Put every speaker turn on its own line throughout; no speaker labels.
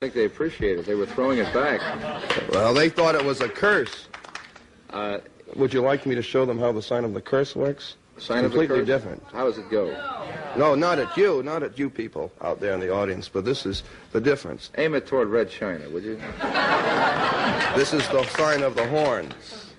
I think they appreciate it. They were throwing it back.
Well, they thought it was a curse. Would you like me to show them how the sign of the curse works?
Sign of the curse?
Completely different.
How does it go?
No, not at you people out there in the audience, but this is the difference.
Aim it toward Red China, would you?
This is the sign of the horns.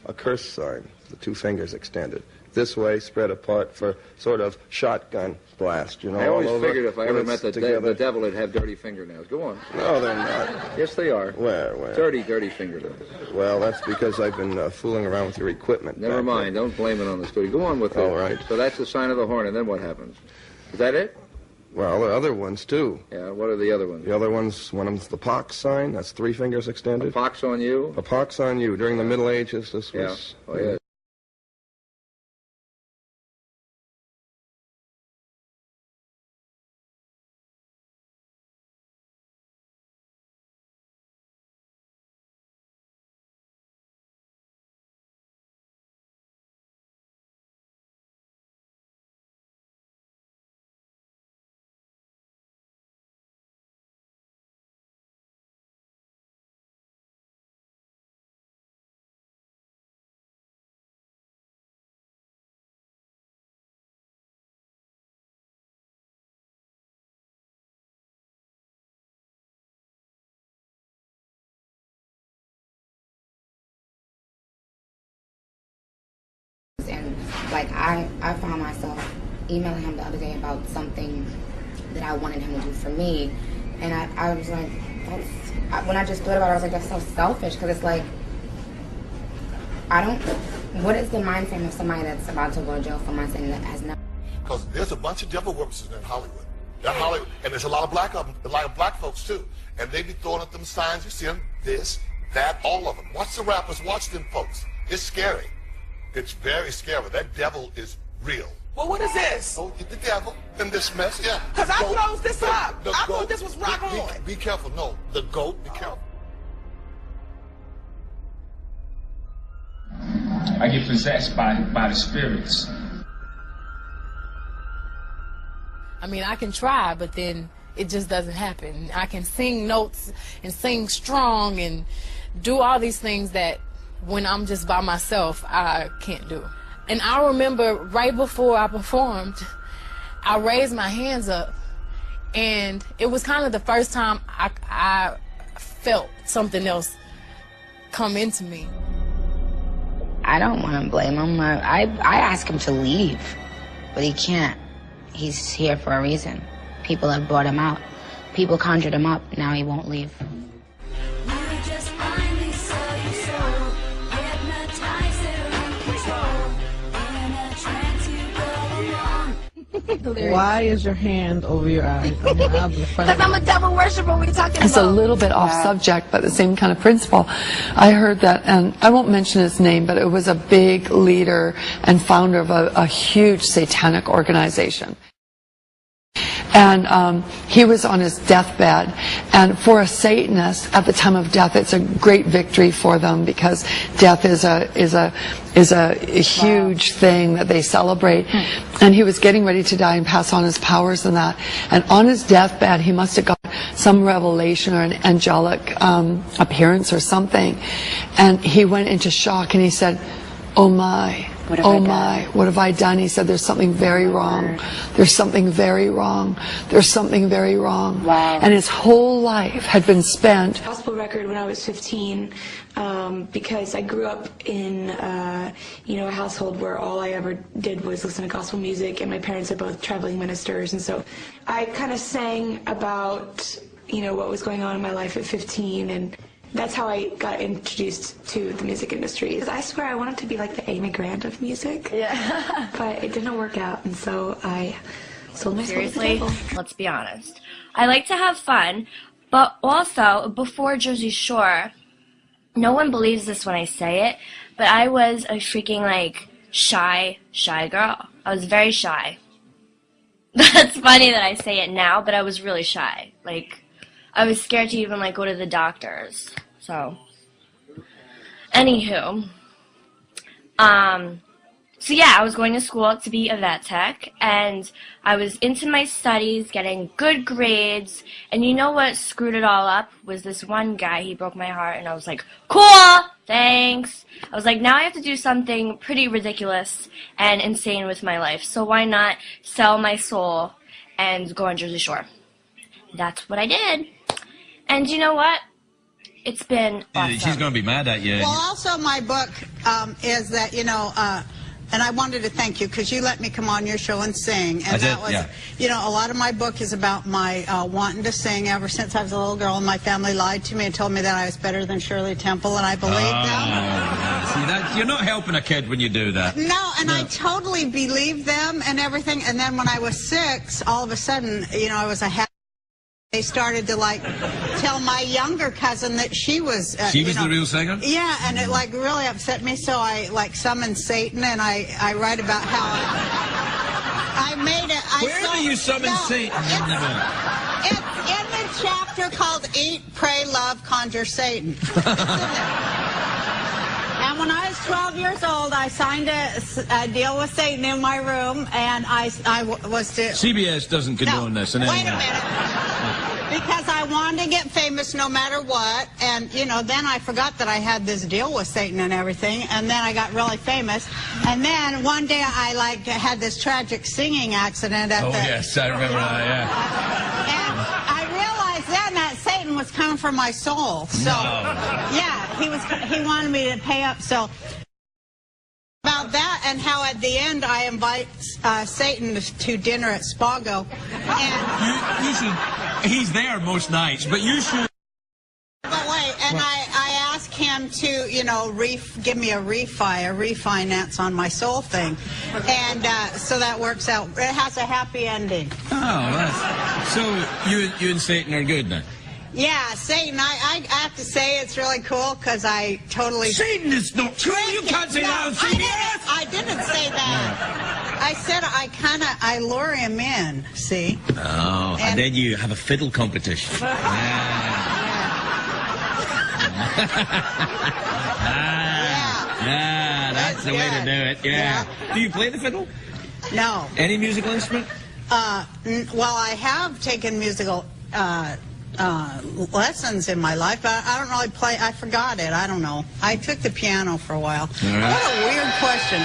A curse sign, the two fingers extended. This way, spread apart for sort of shotgun blast, you know.
I always
all over.
figured if I ever met the devil, it'd have dirty fingernails. Go on.
No, they're not.
Yes, they are.
Where?
Dirty fingernails.
Well, that's because I've been fooling around with your equipment.
Never mind. Don't blame it on the studio. Go on with it.
All right.
So that's the sign of the horn, and then what happens? Is that it?
Well, there are other ones, too.
Yeah, what are the other ones?
The other one's, one of them's the pox sign. That's three fingers extended.
A pox on you?
A pox on you. During the Middle Ages, this was...
Yeah. Oh, yeah.
And like I found myself emailing him the other day about something that I wanted him to do for me, and I was like, when I just thought about it, I was like, that's so selfish, because it's like, what is the mind frame of somebody that's about to go to jail for something that has nothing?
Because there's a bunch of devil workers in Hollywood. Hollywood, and there's a lot of black folks too, and they be throwing up them signs. You see them, this, that, all of them. Watch the rappers, watch them folks. It's scary. It's very scary. That devil is real.
Well, what is this?
Oh, the devil in this mess, yeah.
Because I closed this up. I
goat,
thought this was rock on.
Be careful. No, the goat, be careful.
I get possessed by the spirits.
I mean, I can try, but then it just doesn't happen. I can sing notes and sing strong and do all these things that when I'm just by myself, I can't do. And I remember right before I performed, I raised my hands up, and it was kind of the first time I felt something else come into me.
I don't want to blame him. I ask him to leave, but he can't. He's here for a reason. People have brought him out. People conjured him up. Now he won't leave.
Why is your hand over your eyes?
Because I'm a devil worshiper. We're talking
It's a little bit off subject, but the same kind of principle. I heard that, and I won't mention his name, but it was a big leader and founder of a huge satanic organization. And he was on his deathbed, and for a Satanist at the time of death, it's a great victory for them, because death is a huge thing that they celebrate. And he was getting ready to die and pass on his powers and that. And on his deathbed, he must have got some revelation or an angelic appearance or something, and he went into shock and he said, "Oh my. Oh my, what have I done?" He said, "There's something very wrong. There's something very wrong. There's something very wrong."
Wow.
And his whole life had been spent.
Gospel record when I was 15, because I grew up in a household where all I ever did was listen to gospel music, and my parents are both traveling ministers, and so I kind of sang about what was going on in my life at 15, and that's how I got introduced to the music industry. I swear I wanted to be like the Amy Grant of music. Yeah. But it didn't work out, and so I sold my soul to the devil.
Let's be honest. I like to have fun, but also, before Jersey Shore, no one believes this when I say it, but I was a freaking, shy girl. I was very shy. That's funny that I say it now, but I was really shy. I was scared to even, go to the doctors. So, anywho, So yeah, I was going to school to be a vet tech, and I was into my studies, getting good grades, and you know what screwed it all up was this one guy. He broke my heart, and I was like, cool, thanks. I was like, now I have to do something pretty ridiculous and insane with my life, so why not sell my soul and go on Jersey Shore? That's what I did. And you know what? It's been awesome.
She's going to be mad at you.
Well, also my book is that, you know, and I wanted to thank you because you let me come on your show and sing. And that was, you know, a lot of my book is about my wanting to sing ever since I was a little girl, and my family lied to me and told me that I was better than Shirley Temple, and I believed them.
See, that, you're not helping a kid when you do that.
No, and I totally believed them and everything. And then when I was 6, all of a sudden, you know, I was a happy. They started to, like, tell my younger cousin that she was...
she was the real singer?
Yeah, and it, like, really upset me, so I, like, summoned Satan, and I write about how I made it...
Where do you summon Satan?
It's in the chapter called Eat, Pray, Love, Conjure Satan. And when I was 12 years old, I signed a deal with Satan in my room, and I was to...
CBS doesn't condone this.
Wait a minute. Because I wanted to get famous no matter what, and, you know, then I forgot that I had this deal with Satan and everything, and then I got really famous. And then one day I, like, had this tragic singing accident at the...
yes, I remember that, yeah.
And I realized then that Satan was coming for my soul. So, yeah, he wanted me to pay up, so... About that, and how at the end I invite Satan to dinner at Spago. And
you should... He's there most nights, but you should...
But wait, and I asked him to, you know, give me a refinance on my soul thing. And so that works out. It has a happy ending.
Oh, that's... So you and Satan are good then?
Yeah, Satan, I have to say it's really cool because I totally...
Satan is not true! You can't say that on CBS!
I didn't say that. I said I lure him in, see?
Oh, and then you have a fiddle competition. That's the way to do it, Do you play the fiddle?
No.
Any musical instrument?
Well, I have taken musical lessons in my life, but I don't really play. I forgot it. I don't know. I took the piano for a while. What a weird question.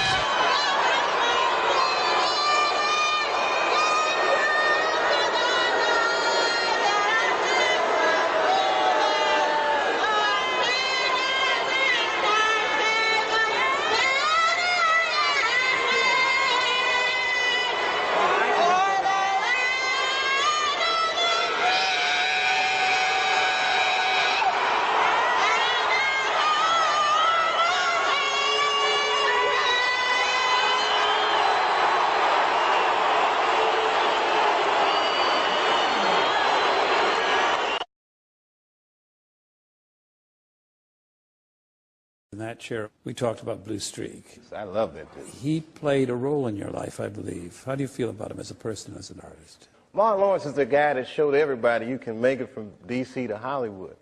In that chair, we talked about Blue Streak.
I love that dude.
He played a role in your life, I believe. How do you feel about him as a person, as an artist?
Martin Lawrence is the guy that showed everybody you can make it from D.C. to Hollywood.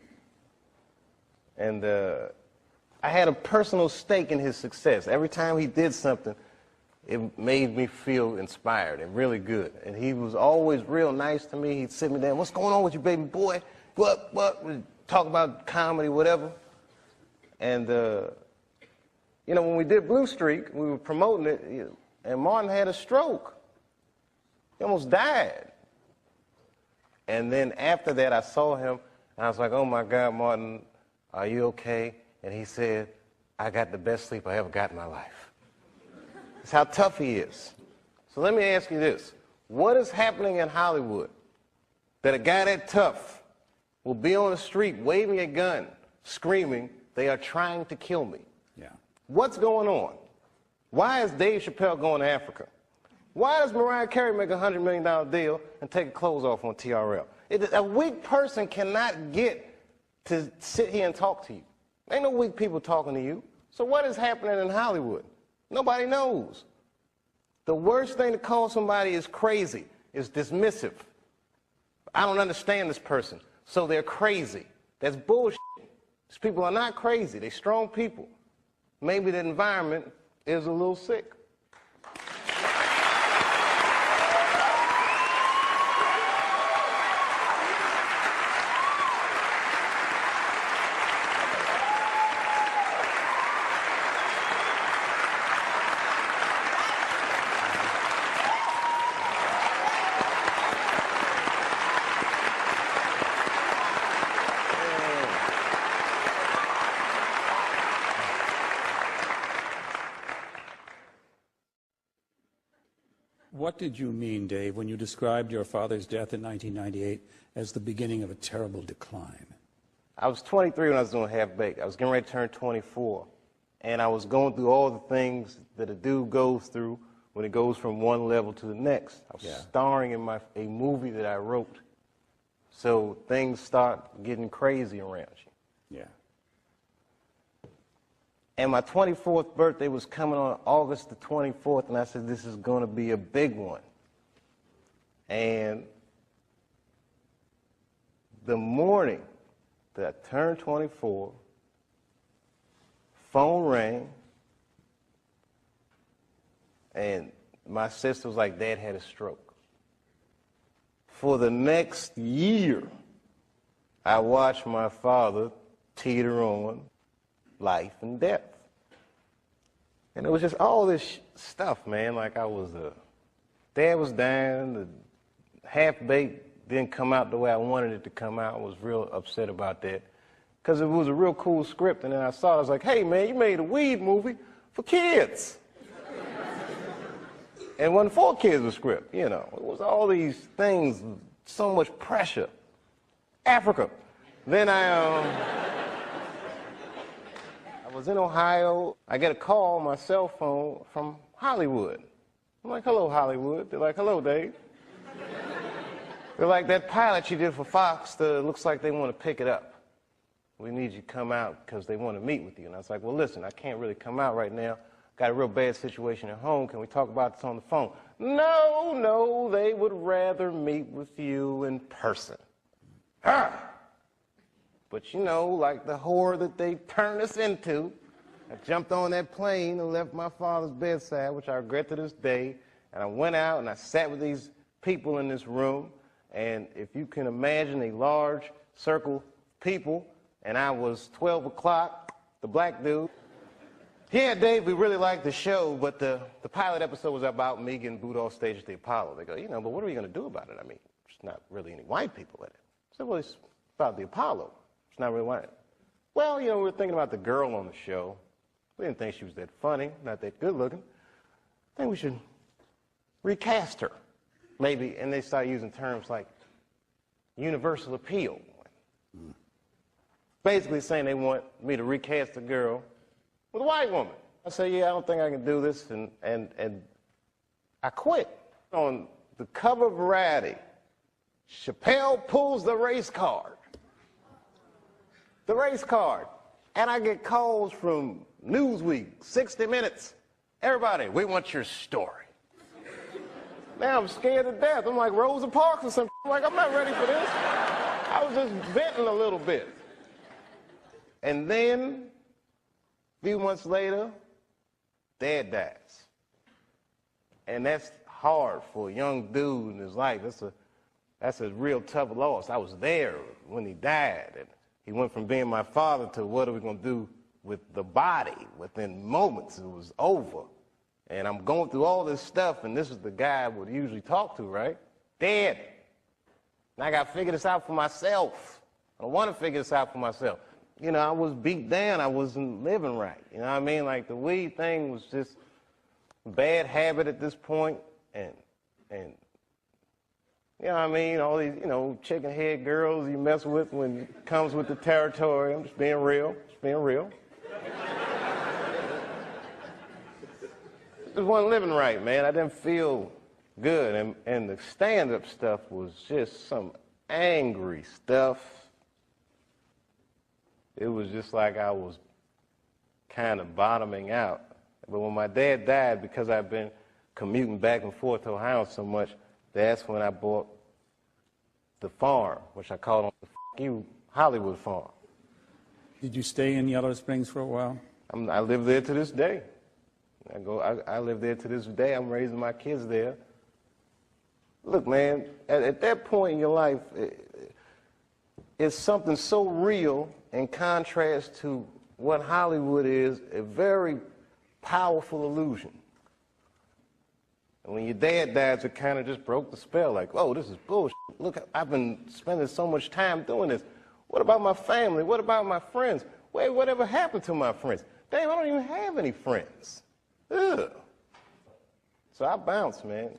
And I had a personal stake in his success. Every time he did something, it made me feel inspired and really good. And he was always real nice to me. He'd sit me down, what's going on with you, baby boy? What? We'd talk about comedy, whatever. And, you know, when we did Blue Streak, we were promoting it, and Martin had a stroke. He almost died. And then after that, I saw him, and I was like, oh, my God, Martin, are you okay? And he said, I got the best sleep I ever got in my life. That's how tough he is. So let me ask you this. What is happening in Hollywood that a guy that tough will be on the street waving a gun, screaming, they are trying to kill me?
Yeah.
What's going on? Why is Dave Chappelle going to Africa? Why does Mariah Carey make a $100 million deal and take her clothes off on TRL? A weak person cannot get to sit here and talk to you. Ain't no weak people talking to you. So what is happening in Hollywood? Nobody knows. The worst thing to call somebody is crazy, is dismissive. I don't understand this person, so they're crazy. That's bullshit. These people are not crazy. They're strong people. Maybe the environment is a little sick.
What did you mean, Dave, when you described your father's death in 1998 as the beginning of a terrible decline?
I was 23 when I was doing Half Baked. I was getting ready to turn 24. And I was going through all the things that a dude goes through when it goes from one level to the next. I was starring in a movie that I wrote. So things start getting crazy around you.
Yeah.
And my 24th birthday was coming on August the 24th, and I said, this is going to be a big one. And the morning that I turned 24, phone rang, and my sister was like, Dad had a stroke. For the next year, I watched my father teeter on life and death. And it was just all this stuff, man. Like Dad was dying, the Half Baked didn't come out the way I wanted it to come out. I was real upset about that. Because it was a real cool script, and then I saw it, I was like, hey, man, you made a weed movie for kids. And it wasn't for kids, the script, you know. It was all these things, so much pressure. Africa. Then I was in Ohio. I get a call on my cell phone from Hollywood. I'm like, hello, Hollywood. They're like, hello, Dave. They're like, that pilot you did for Fox, looks like they want to pick it up. We need you to come out because they want to meet with you. And I was like, well, listen, I can't really come out right now. Got a real bad situation at home. Can we talk about this on the phone? No, they would rather meet with you in person. But you know, like the horror that they turned us into, I jumped on that plane and left my father's bedside, which I regret to this day, and I went out and I sat with these people in this room, and if you can imagine a large circle of people, and I was 12 o'clock, the black dude. Yeah, Dave, we really liked the show, but the pilot episode was about me getting booed off stage at the Apollo. They go, you know, but what are we going to do about it? I mean, there's not really any white people in it. I said, well, it's about the Apollo. It's not really white. Well, you know, we were thinking about the girl on the show. We didn't think she was that funny, not that good looking. I think we should recast her, maybe. And they started using terms like universal appeal. Basically saying they want me to recast the girl with a white woman. I said, yeah, I don't think I can do this, and I quit. On the cover of Variety, Chappelle pulls the race card. The race card. And I get calls from Newsweek, 60 Minutes. Everybody, we want your story. Now I'm scared to death. I'm like Rosa Parks or something. I'm like, I'm not ready for this. I was just venting a little bit. And then, a few months later, Dad dies. And that's hard for a young dude in his life. That's a real tough loss. I was there when he died. And he went from being my father to what are we going to do with the body? Within moments, it was over. And I'm going through all this stuff, and this is the guy I would usually talk to, right? Dad. And I got to figure this out for myself. I don't want to figure this out for myself. You know, I was beat down. I wasn't living right. You know what I mean? Like, the weed thing was just a bad habit at this point. And you know what I mean? All these, you know, chicken head girls you mess with when it comes with the territory. I'm just being real. Just being real. Just wasn't living right, man. I didn't feel good. And the stand-up stuff was just some angry stuff. It was just like I was kind of bottoming out. But when my dad died, because I've been commuting back and forth to Ohio so much, that's when I bought the farm, which I called the you Hollywood farm.
Did you stay in Yellow Springs for a while?
I live there to this day. I live there to this day. I'm raising my kids there. Look, man, at that point in your life, it's something so real in contrast to what Hollywood is, a very powerful illusion. And when your dad dies, it kind of just broke the spell. Like, oh, this is bullshit. Look, I've been spending so much time doing this. What about my family? What about my friends? Wait, whatever happened to my friends? Damn, I don't even have any friends. Ugh. So I bounced, man.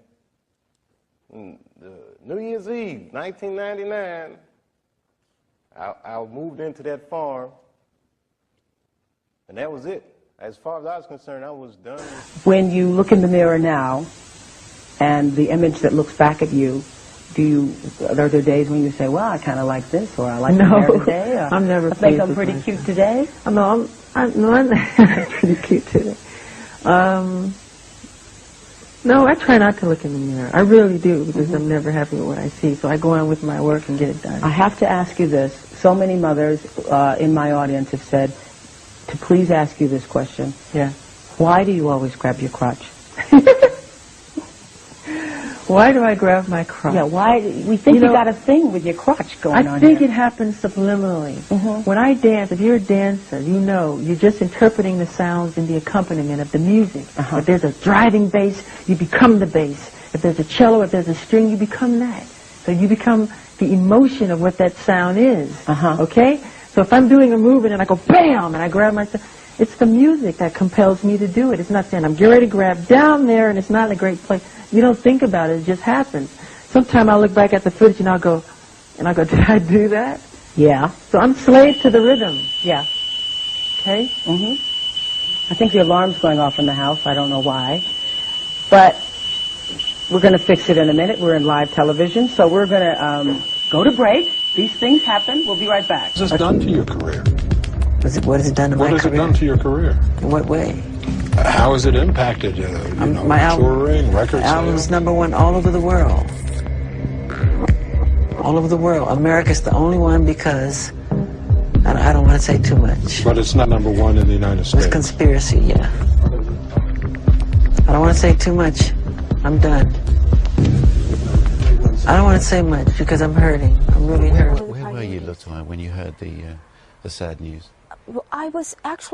New Year's Eve, 1999, I moved into that farm, and that was it. As far as I was concerned, I was done.
When you look in the mirror now, and the image that looks back at you, are there days when you say, well, I kind of like this, or I like my hair today, or
I'm never
I think I'm
pleased with
pretty
myself.
cute today?
No, I'm pretty cute today. No, I try not to look in the mirror. I really do, because I'm never happy with what I see. So I go on with my work and get it done.
I have to ask you this. So many mothers in my audience have said to please ask you this question.
Yeah.
Why do you always grab your crotch?
Why do I grab my crotch?
Yeah, why? We think you got a thing with your crotch going on
I think
here.
it happens subliminally. When I dance, if you're a dancer, you know, you're just interpreting the sounds and the accompaniment of the music. If there's a driving bass, you become the bass. If there's a cello, if there's a string, you become that. So you become the emotion of what that sound is. Okay? So if I'm doing a move and I go bam and I grab myself, it's the music that compels me to do it. It's not saying I'm getting ready to grab down there and it's not in a great place. You don't think about it, it just happens. Sometimes I'll look back at the footage and I'll go, did I do that?
Yeah.
So I'm slave to the rhythm.
Yeah.
Okay?
I think the alarm's going off in the house. I don't know why. But we're going to fix it in a minute. We're in live television, so we're going to go to break. These things happen. We'll be right back.
What has this done to your career?
What has it done to my career?
What has it done to your career?
In what way?
How has it impacted,
my
touring, record
album's
sales?
#1 all over the world. All over the world. America's the only one because, I don't want to say too much.
But it's not #1 in the United States.
It's conspiracy, yeah. I don't want to say too much. I'm done. I don't want to say much because I'm hurting. I'm really hurting.
Where were you, Latoya, when you heard the sad news?
Well,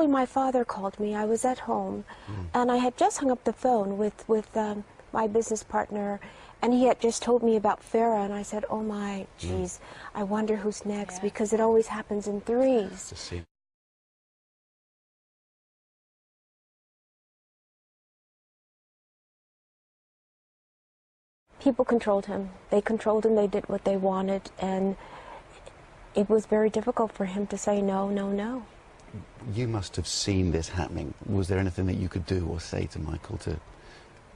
my father called me. I was at home, and I had just hung up the phone with my business partner, and he had just told me about Farrah, and I said, oh my, geez, I wonder who's next, because it always happens in threes. People controlled him. They controlled him, they did what they wanted, and it was very difficult for him to say no, no, no.
You must have seen this happening. Was there anything that you could do or say to Michael to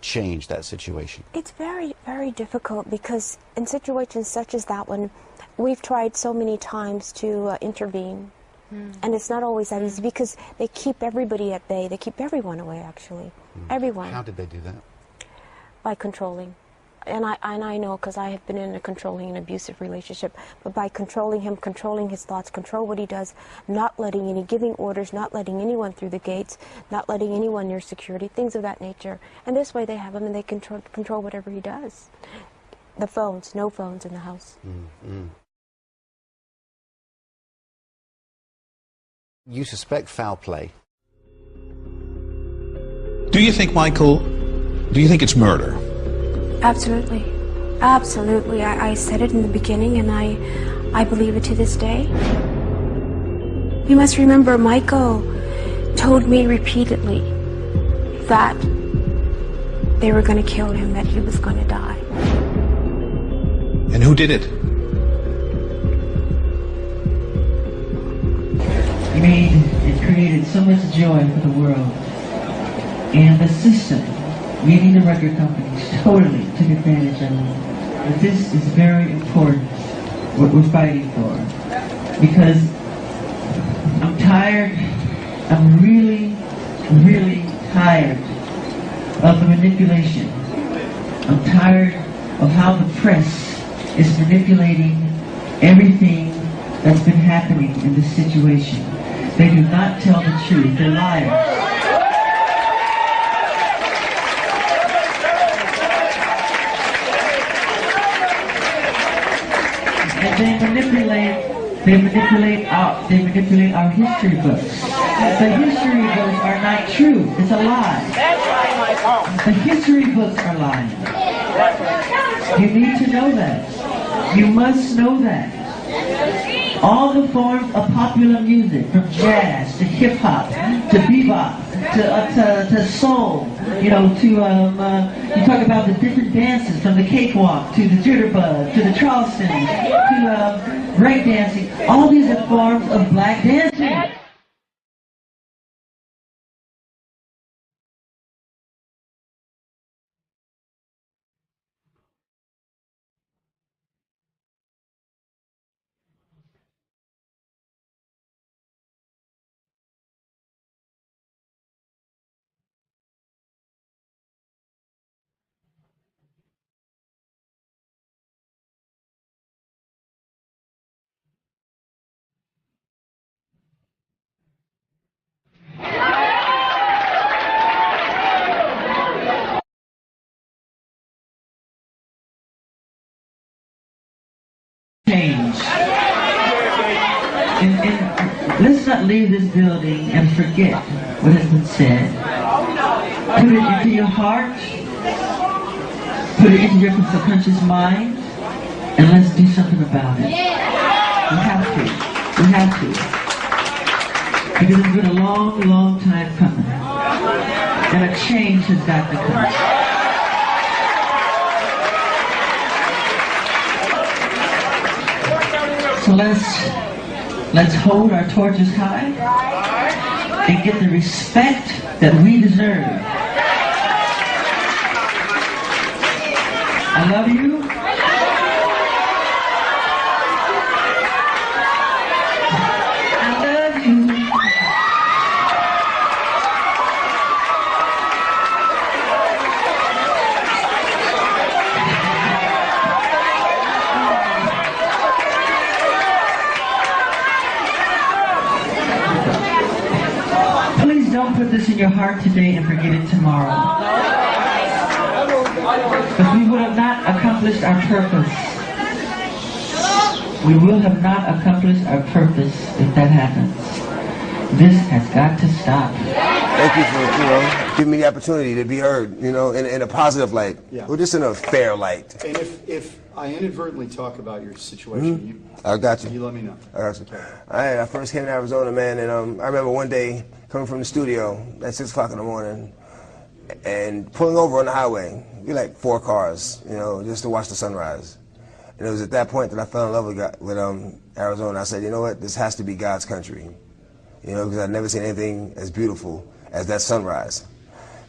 change that situation?
It's very, very difficult because in situations such as that one, we've tried so many times to intervene. And it's not always that easy because they keep everybody at bay. They keep everyone away, actually. Everyone.
How did they do that?
By controlling. And I know because I have been in a controlling and abusive relationship, but by controlling him, controlling his thoughts, control what he does, not letting any, giving orders, not letting anyone through the gates, not letting anyone near security, things of that nature. And this way they have him and they control whatever he does. The phones, no phones in the house.
You suspect foul play.
Do you think it's murder?
Absolutely. Absolutely. I said it in the beginning, and I believe it to this day. You must remember, Michael told me repeatedly that they were going to kill him, that he was going to die.
And who did it?
It created so much joy for the world. And the system, meaning the record companies, totally took advantage of it. But this is very important, what we're fighting for. Because I'm tired, I'm really, really tired of the manipulation. I'm tired of how the press is manipulating everything that's been happening in this situation. They do not tell the truth, they're liars. And they manipulate our history books. The history books are not true. It's a lie.
That's right, Michael.
The history books are lying. You need to know that. You must know that. All the forms of popular music, from jazz to hip hop to bebop to soul You know, to you talk about the different dances, from the cakewalk to the jitterbug to the Charleston to break dancing. All these are forms of black dancing. Change. And let's not leave this building and forget what has been said. Put it into your heart, put it into your subconscious mind, and let's do something about it. We have to. We have to. Because it's been a long, long time coming. And a change has got to come. So let's hold our torches high and get the respect that we deserve. I love you. I love you. Don't put this in your heart today and forget it tomorrow. Because we would have not accomplished our purpose. We will have not accomplished our purpose if that happens. This has got to stop.
Thank you for, giving me the opportunity to be heard, in a positive light.
Yeah.
Or just in a fair light.
And if I inadvertently talk about your situation,
I got you.
You let me know.
I got you. I first came to Arizona, man, and I remember one day coming from the studio at 6 o'clock in the morning and pulling over on the highway. We like 4 cars, just to watch the sunrise. And it was at that point that I fell in love with Arizona. I said, you know what, this has to be God's country. Because I'd never seen anything as beautiful as that sunrise.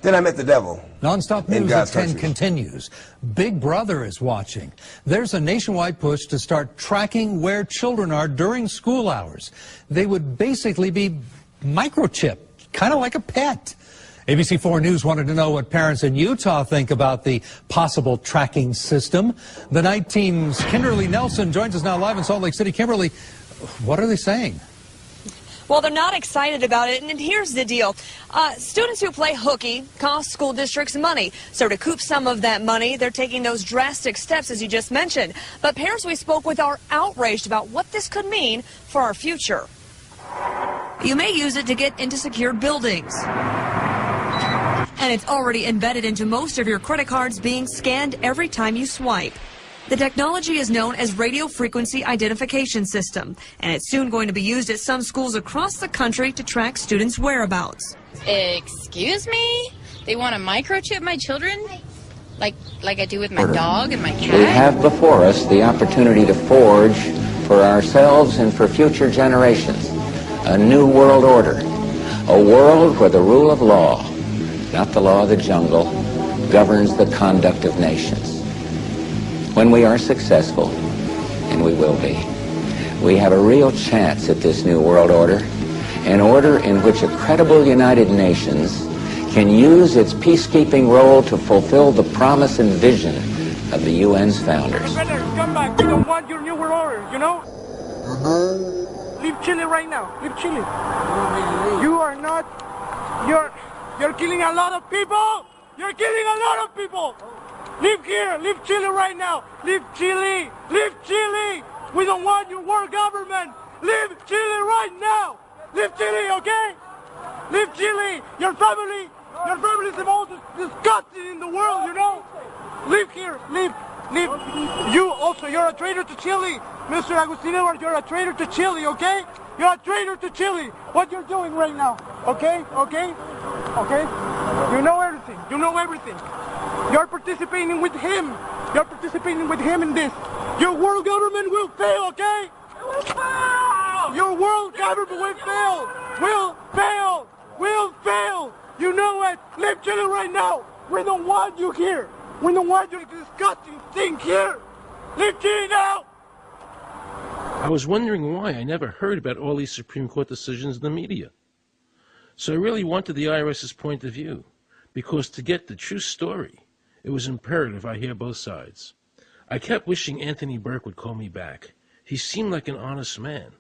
Then I met the devil.
Nonstop News at 10 continues. Big Brother is watching. There's a nationwide push to start tracking where children are during school hours. They would basically be microchipped, kind of like a pet. ABC4 News wanted to know what parents in Utah think about the possible tracking system. The night team's Kimberly Nelson joins us now live in Salt Lake City. Kimberly, what are they saying?
Well, they're not excited about it, and here's the deal. Students who play hooky cost school districts money. So to recoup some of that money, they're taking those drastic steps, as you just mentioned. But parents we spoke with are outraged about what this could mean for our future. You may use it to get into secured buildings. And it's already embedded into most of your credit cards, being scanned every time you swipe. The technology is known as Radio Frequency Identification System, and it's soon going to be used at some schools across the country to track students' whereabouts.
Excuse me? They want to microchip my children? Like I do with my dog and my cat?
We have before us the opportunity to forge for ourselves and for future generations a new world order, a world where the rule of law, not the law of the jungle, governs the conduct of nations. When we are successful, and we will be, we have a real chance at this new world order, an order in which a credible United Nations can use its peacekeeping role to fulfill the promise and vision of the UN's founders.
Come back. We don't want your new world order, Leave Chile right now. Leave Chile. You are not... You're killing a lot of people! You're killing a lot of people! Leave here! Leave Chile right now! Leave Chile! Leave Chile! We don't want your world government! Leave Chile right now! Leave Chile, okay? Leave Chile! Your family is the most disgusting in the world, Leave here! Leave! You also, you're a traitor to Chile! Mr. Agustin Edwards, you're a traitor to Chile, okay? You're a traitor to Chile! What you're doing right now, okay? Okay? Okay? You know everything. everything. You know everything. You're participating with him. You're participating with him in this. Your world government will fail, okay? It will fail! Your world government will fail! Will fail! Will fail! You know it! Leave Chile right now! We don't want you here! We don't want your disgusting thing here! Leave Chile now!
I was wondering why I never heard about all these Supreme Court decisions in the media. So I really wanted the IRS's point of view, because to get the true story, it was imperative I hear both sides. I kept wishing Anthony Burke would call me back. He seemed like an honest man.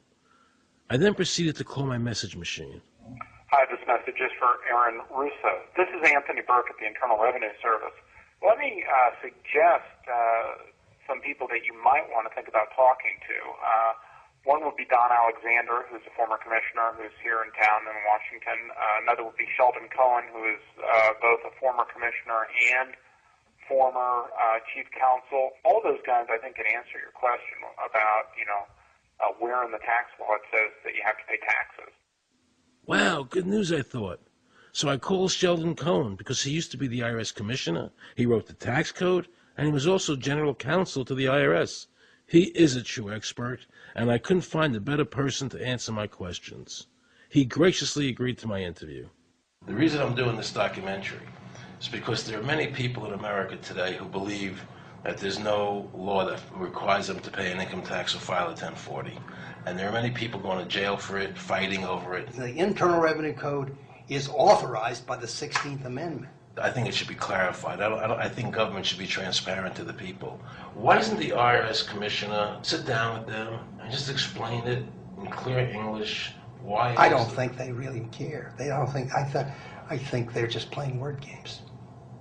I then proceeded to call my message machine.
Hi, this message is for Aaron Russo. This is Anthony Burke at the Internal Revenue Service. Let me suggest some people that you might want to think about talking to. One would be Don Alexander, who's a former commissioner who's here in town in Washington. Another would be Sheldon Cohen, who is both a former commissioner and former chief counsel. All those guys, I think, can answer your question about, where in the tax law it says that you have to pay taxes.
Wow, good news, I thought. So I called Sheldon Cohen because he used to be the IRS commissioner. He wrote the tax code, and he was also general counsel to the IRS. He is a true expert, and I couldn't find a better person to answer my questions. He graciously agreed to my interview. The reason I'm doing this documentary is because there are many people in America today who believe that there's no law that requires them to pay an income tax or file a 1040. And there are many people going to jail for it, fighting over it.
The Internal Revenue Code is authorized by the 16th Amendment.
I think it should be clarified. I think government should be transparent to the people. Why doesn't the IRS commissioner sit down with them and just explain it in clear English? Why?
I don't think they really care. They don't think. I think they're just playing word games.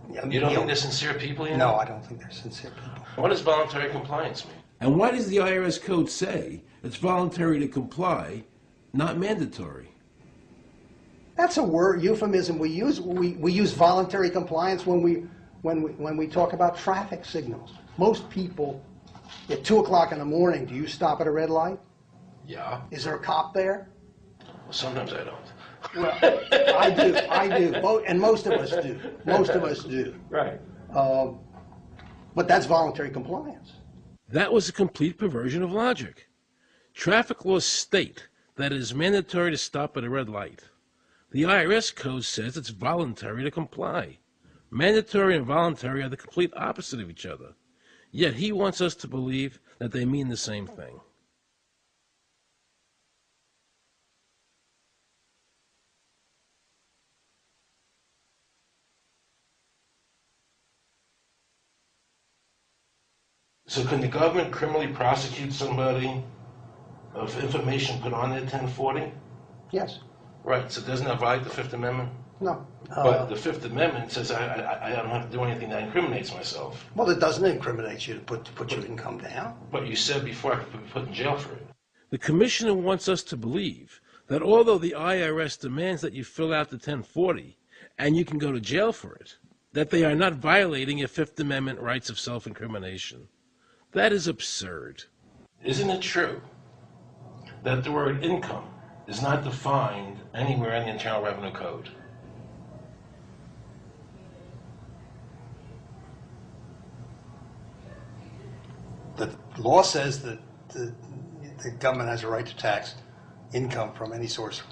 You don't think they're sincere people?
No, I don't think they're sincere people.
What does voluntary compliance mean? And why does the IRS code say it's voluntary to comply, not mandatory?
That's a word euphemism we use. We use voluntary compliance when we talk about traffic signals. Most people, at 2 o'clock in the morning, do you stop at a red light?
Yeah.
Is there a cop there?
Well, sometimes I don't.
Well, I do, and most of us do. Most of us do.
Right.
But that's voluntary compliance.
That was a complete perversion of logic. Traffic laws state that it is mandatory to stop at a red light. The IRS code says it's voluntary to comply. Mandatory and voluntary are the complete opposite of each other. Yet he wants us to believe that they mean the same thing. So can the government criminally prosecute somebody of information put on their 1040?
Yes.
Right, so doesn't that violate the Fifth Amendment?
No.
But the Fifth Amendment says I don't have to do anything that incriminates myself.
Well, it doesn't incriminate you to put your income down.
But you said before I could be put in jail for it. The commissioner wants us to believe that although the IRS demands that you fill out the 1040 and you can go to jail for it, that they are not violating your Fifth Amendment rights of self-incrimination. That is absurd. Isn't it true that the word income is not defined anywhere in the Internal Revenue Code?
The law says that the government has a right to tax income from any source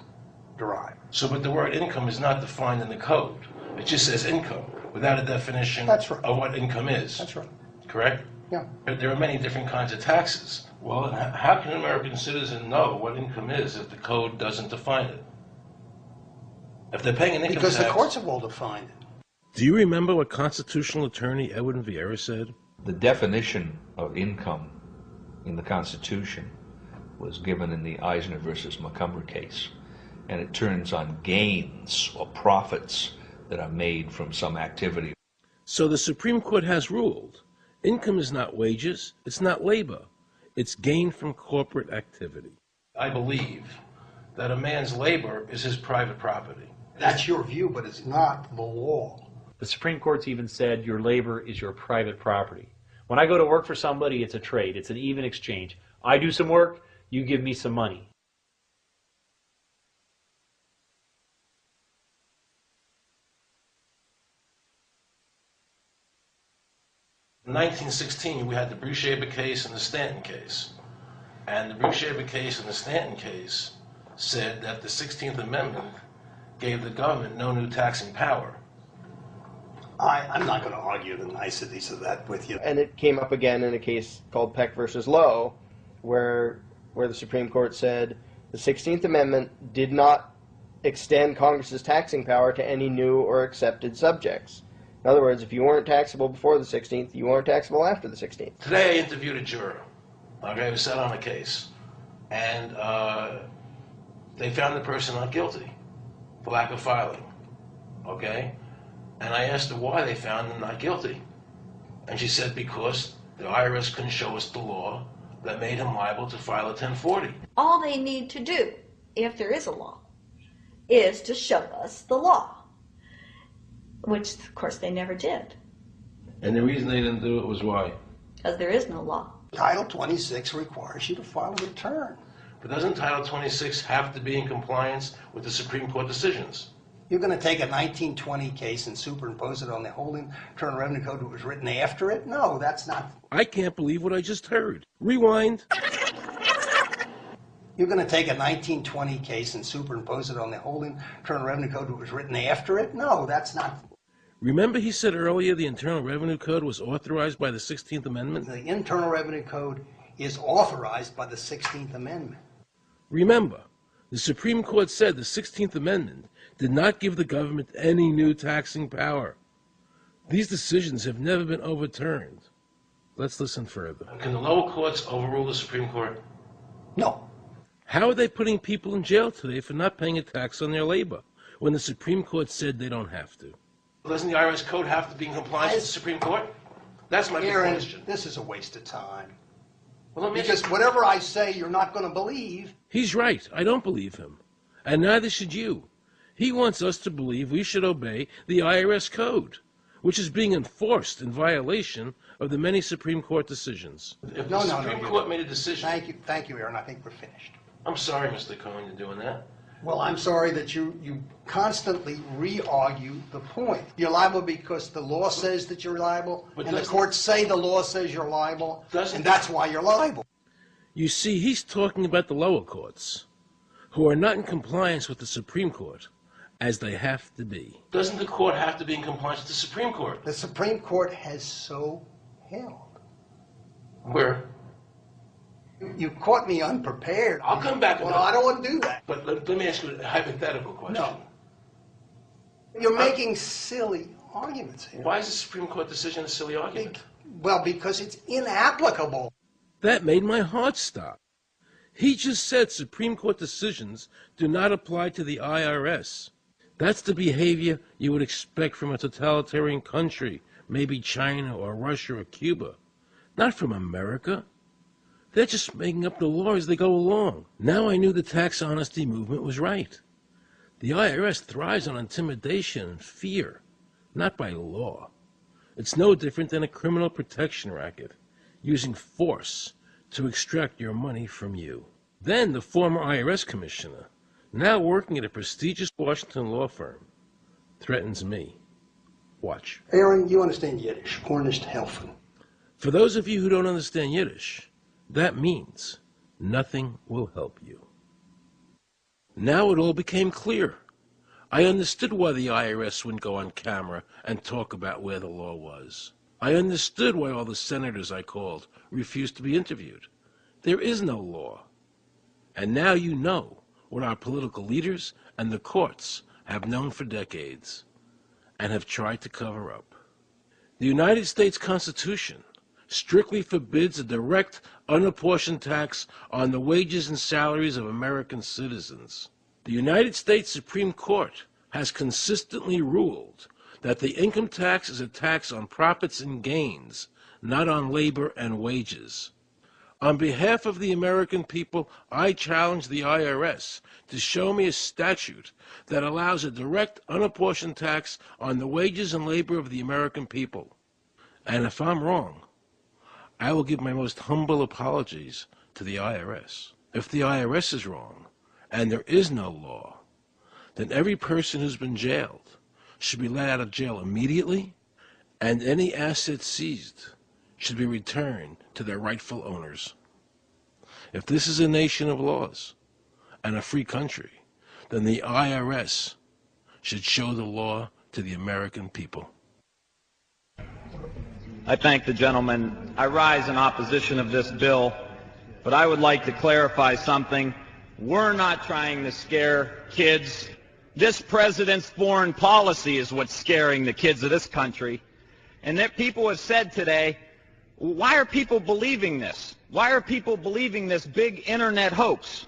derived.
So, but the word income is not defined in the code. It just says income without a definition
That's right.
of what income is.
That's right.
Correct?
Yeah.
But there are many different kinds of taxes. Well, how can an American citizen know what income is if the code doesn't define it? If they're paying an income
Because
tax...
the courts have all defined it.
Do you remember what constitutional attorney Edwin Vieira said?
The definition of income in the Constitution was given in the Eisner versus Macomber case, and it turns on gains or profits that are made from some activity.
So the Supreme Court has ruled income is not wages, it's not labor, it's gain from corporate activity. I believe that a man's labor is his private property.
That's your view, but it's not the law.
The Supreme Court's even said your labor is your private property. When I go to work for somebody, it's a trade. It's an even exchange. I do some work, you give me some money.
In 1916, we had the Bruce-Shaber case and the Stanton case. And the Bruce-Shaber case and the Stanton case said that the 16th Amendment gave the government no new taxing power.
I'm not going to argue the niceties of that with you.
And it came up again in a case called Peck versus Lowe, where the Supreme Court said the 16th Amendment did not extend Congress's taxing power to any new or accepted subjects. In other words, if you weren't taxable before the 16th, you weren't taxable after the 16th.
Today I interviewed a juror, okay, who sat on a case, and they found the person not guilty for lack of filing, okay? And I asked her why they found him not guilty. And she said because the IRS couldn't show us the law that made him liable to file a 1040.
All they need to do, if there is a law, is to show us the law, which, of course, they never did.
And the reason they didn't do it was why?
Because there is no law.
Title 26 requires you to file a return.
But doesn't Title 26 have to be in compliance with the Supreme Court decisions?
You're going to take a 1920 case and superimpose it on the whole Internal Revenue Code that was written after it? No, that's not.
I can't believe what I just heard. Rewind.
You're going to take a 1920 case and superimpose it on the whole Internal Revenue Code that was written after it? No, that's not.
Remember he said earlier the Internal Revenue Code was authorized by the 16th Amendment?
The Internal Revenue Code is authorized by the 16th Amendment.
Remember, the Supreme Court said the 16th Amendment did not give the government any new taxing power. These decisions have never been overturned. Let's listen further. Can the lower courts overrule the Supreme Court?
No.
How are they putting people in jail today for not paying a tax on their labor when the Supreme Court said they don't have to? Doesn't the IRS code have to be in compliance with the Supreme Court? That's my big question.
This is a waste of time.
Well,
because whatever I say, you're not going to believe.
He's right. I don't believe him. And neither should you. He wants us to believe we should obey the IRS code, which is being enforced in violation of the many Supreme Court decisions. If the Supreme Court made a decision...
Thank you, Aaron. I think we're finished.
I'm sorry, Mr. Cohen, you're doing that.
Well, I'm sorry that you constantly re-argue the point. You're liable because the law says that you're liable, and the courts say the law says you're liable, and that's why you're liable.
You see, he's talking about the lower courts, who are not in compliance with the Supreme Court, as they have to be. Doesn't the court have to be in compliance with the Supreme Court?
The Supreme Court has so held.
Where?
You caught me unprepared.
I'll come back.
Well, I don't want to do that.
But let me ask you a hypothetical question.
No. You're making silly arguments here.
Why is the Supreme Court decision a silly argument?
Well, because it's inapplicable.
That made my heart stop. He just said Supreme Court decisions do not apply to the IRS. That's the behavior you would expect from a totalitarian country, maybe China or Russia or Cuba. Not from America. They're just making up the law as they go along. Now I knew the tax honesty movement was right. The IRS thrives on intimidation and fear, not by law. It's no different than a criminal protection racket, using force to extract your money from you. Then the former IRS commissioner, now working at a prestigious Washington law firm, threatens me. Watch.
Aaron, you understand Yiddish, Cornish helfen.
For those of you who don't understand Yiddish, that means nothing will help you. Now it all became clear. I understood why the IRS wouldn't go on camera and talk about where the law was. I understood why all the senators I called refused to be interviewed. There is no law. And now you know what our political leaders and the courts have known for decades and have tried to cover up. The United States Constitution strictly forbids a direct, unapportioned tax on the wages and salaries of American citizens. The United States Supreme Court has consistently ruled that the income tax is a tax on profits and gains, not on labor and wages. On behalf of the American people, I challenge the IRS to show me a statute that allows a direct, unapportioned tax on the wages and labor of the American people. And if I'm wrong, I will give my most humble apologies to the IRS. If the IRS is wrong, and there is no law, then every person who's been jailed should be let out of jail immediately, and any assets seized should be returned to their rightful owners. If this is a nation of laws and a free country, then the IRS should show the law to the American people.
I thank the gentleman. I rise in opposition of this bill, but I would like to clarify something. We're not trying to scare kids. This president's foreign policy is what's scaring the kids of this country. And that people have said today, why are people believing this? Why are people believing this big internet hoax?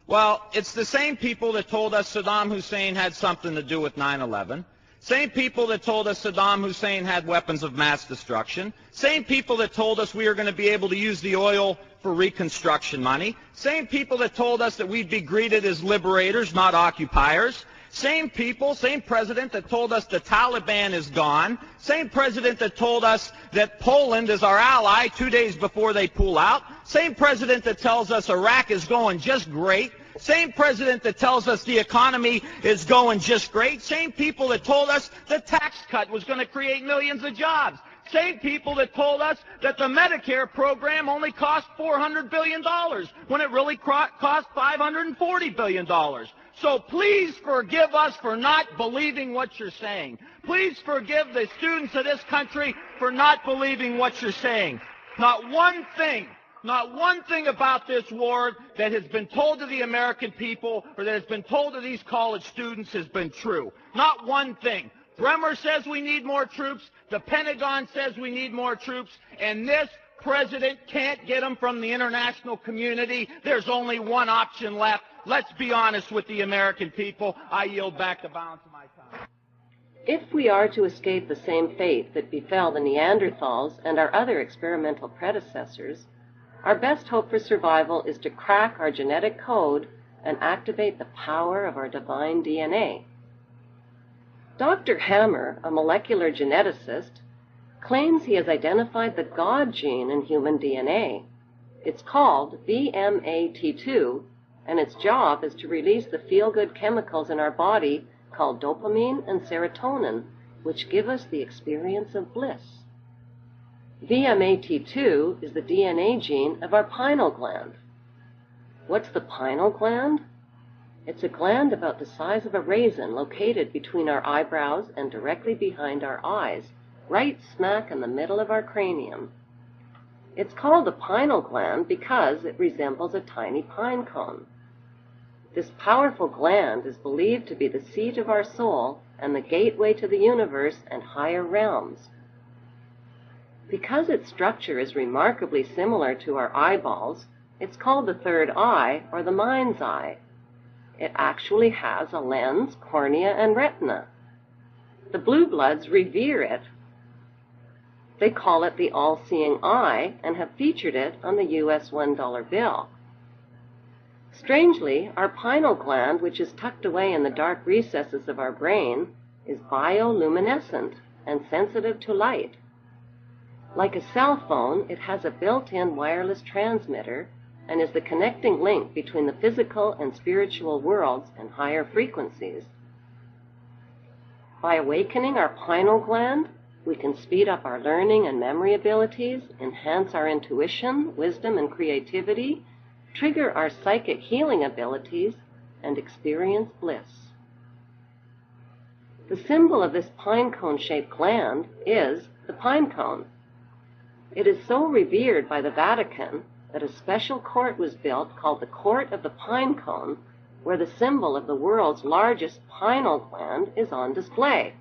Well, it's the same people that told us Saddam Hussein had something to do with 9/11. Same people that told us Saddam Hussein had weapons of mass destruction. Same people that told us we were going to be able to use the oil for reconstruction money. Same people that told us that we'd be greeted as liberators, not occupiers. Same people, same president that told us the Taliban is gone. Same president that told us that Poland is our ally 2 days before they pull out. Same president that tells us Iraq is going just great. Same president that tells us the economy is going just great. Same people that told us the tax cut was going to create millions of jobs. Same people that told us that the Medicare program only cost $400 billion when it really cost $540 billion. So please forgive us for not believing what you're saying. Please forgive the students of this country for not believing what you're saying. Not one thing about this war that has been told to the American people or that has been told to these college students has been true. Not one thing. Bremer says we need more troops. The Pentagon says we need more troops. And this president can't get them from the international community. There's only one option left. Let's be honest with the American people. I yield back the balance of my time.
If we are to escape the same fate that befell the Neanderthals and our other experimental predecessors, our best hope for survival is to crack our genetic code and activate the power of our divine DNA. Dr. Hammer, a molecular geneticist, claims he has identified the God gene in human DNA. It's called VMAT2, and its job is to release the feel-good chemicals in our body called dopamine and serotonin, which give us the experience of bliss. VMAT2 is the DNA gene of our pineal gland. What's the pineal gland? It's a gland about the size of a raisin located between our eyebrows and directly behind our eyes, right smack in the middle of our cranium. It's called a pineal gland because it resembles a tiny pine cone. This powerful gland is believed to be the seat of our soul and the gateway to the universe and higher realms. Because its structure is remarkably similar to our eyeballs, it's called the third eye or the mind's eye. It actually has a lens, cornea, and retina. The blue bloods revere it. They call it the all-seeing eye and have featured it on the US $1 bill. Strangely, our pineal gland, which is tucked away in the dark recesses of our brain, is bioluminescent and sensitive to light. Like a cell phone, it has a built-in wireless transmitter and is the connecting link between the physical and spiritual worlds and higher frequencies. By awakening our pineal gland, we can speed up our learning and memory abilities, enhance our intuition, wisdom, and creativity, trigger our psychic healing abilities, and experience bliss. The symbol of this pine cone-shaped gland is the pine cone. It is so revered by the Vatican that a special court was built called the Court of the Pine Cone, where the symbol of the world's largest pineal gland is on display.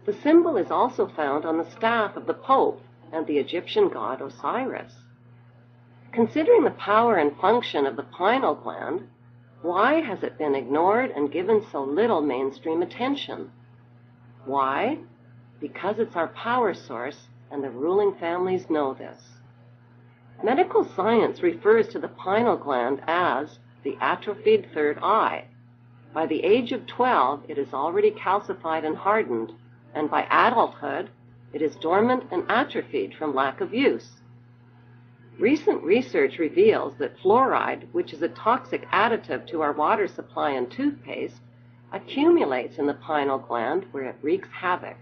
The symbol is also found on the staff of the Pope and the Egyptian god Osiris. Considering the power and function of the pineal gland, why has it been ignored and given so little mainstream attention? Why? Because it's our power source, and the ruling families know this. Medical science refers to the pineal gland as the atrophied third eye. By the age of 12, it is already calcified and hardened, and by adulthood, it is dormant and atrophied from lack of use. Recent research reveals that fluoride, which is a toxic additive to our water supply and toothpaste, accumulates in the pineal gland where it wreaks havoc.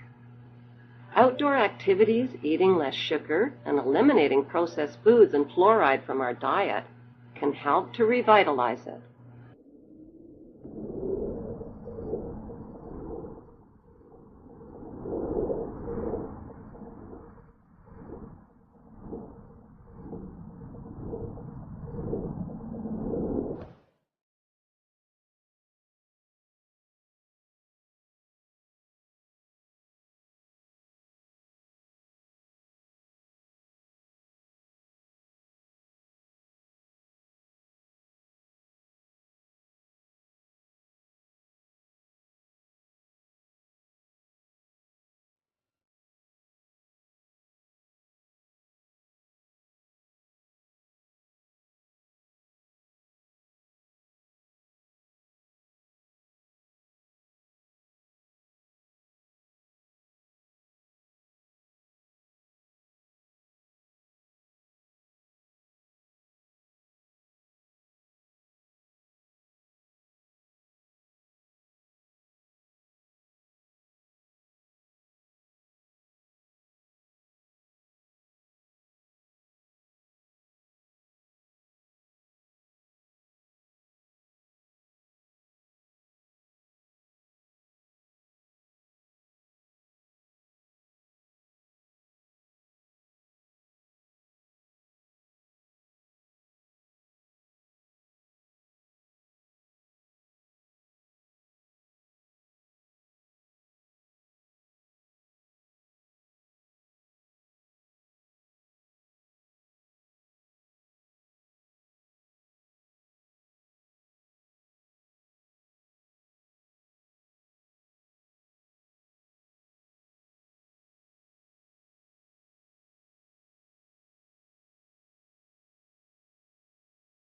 Outdoor activities, eating less sugar, and eliminating processed foods and fluoride from our diet can help to revitalize it.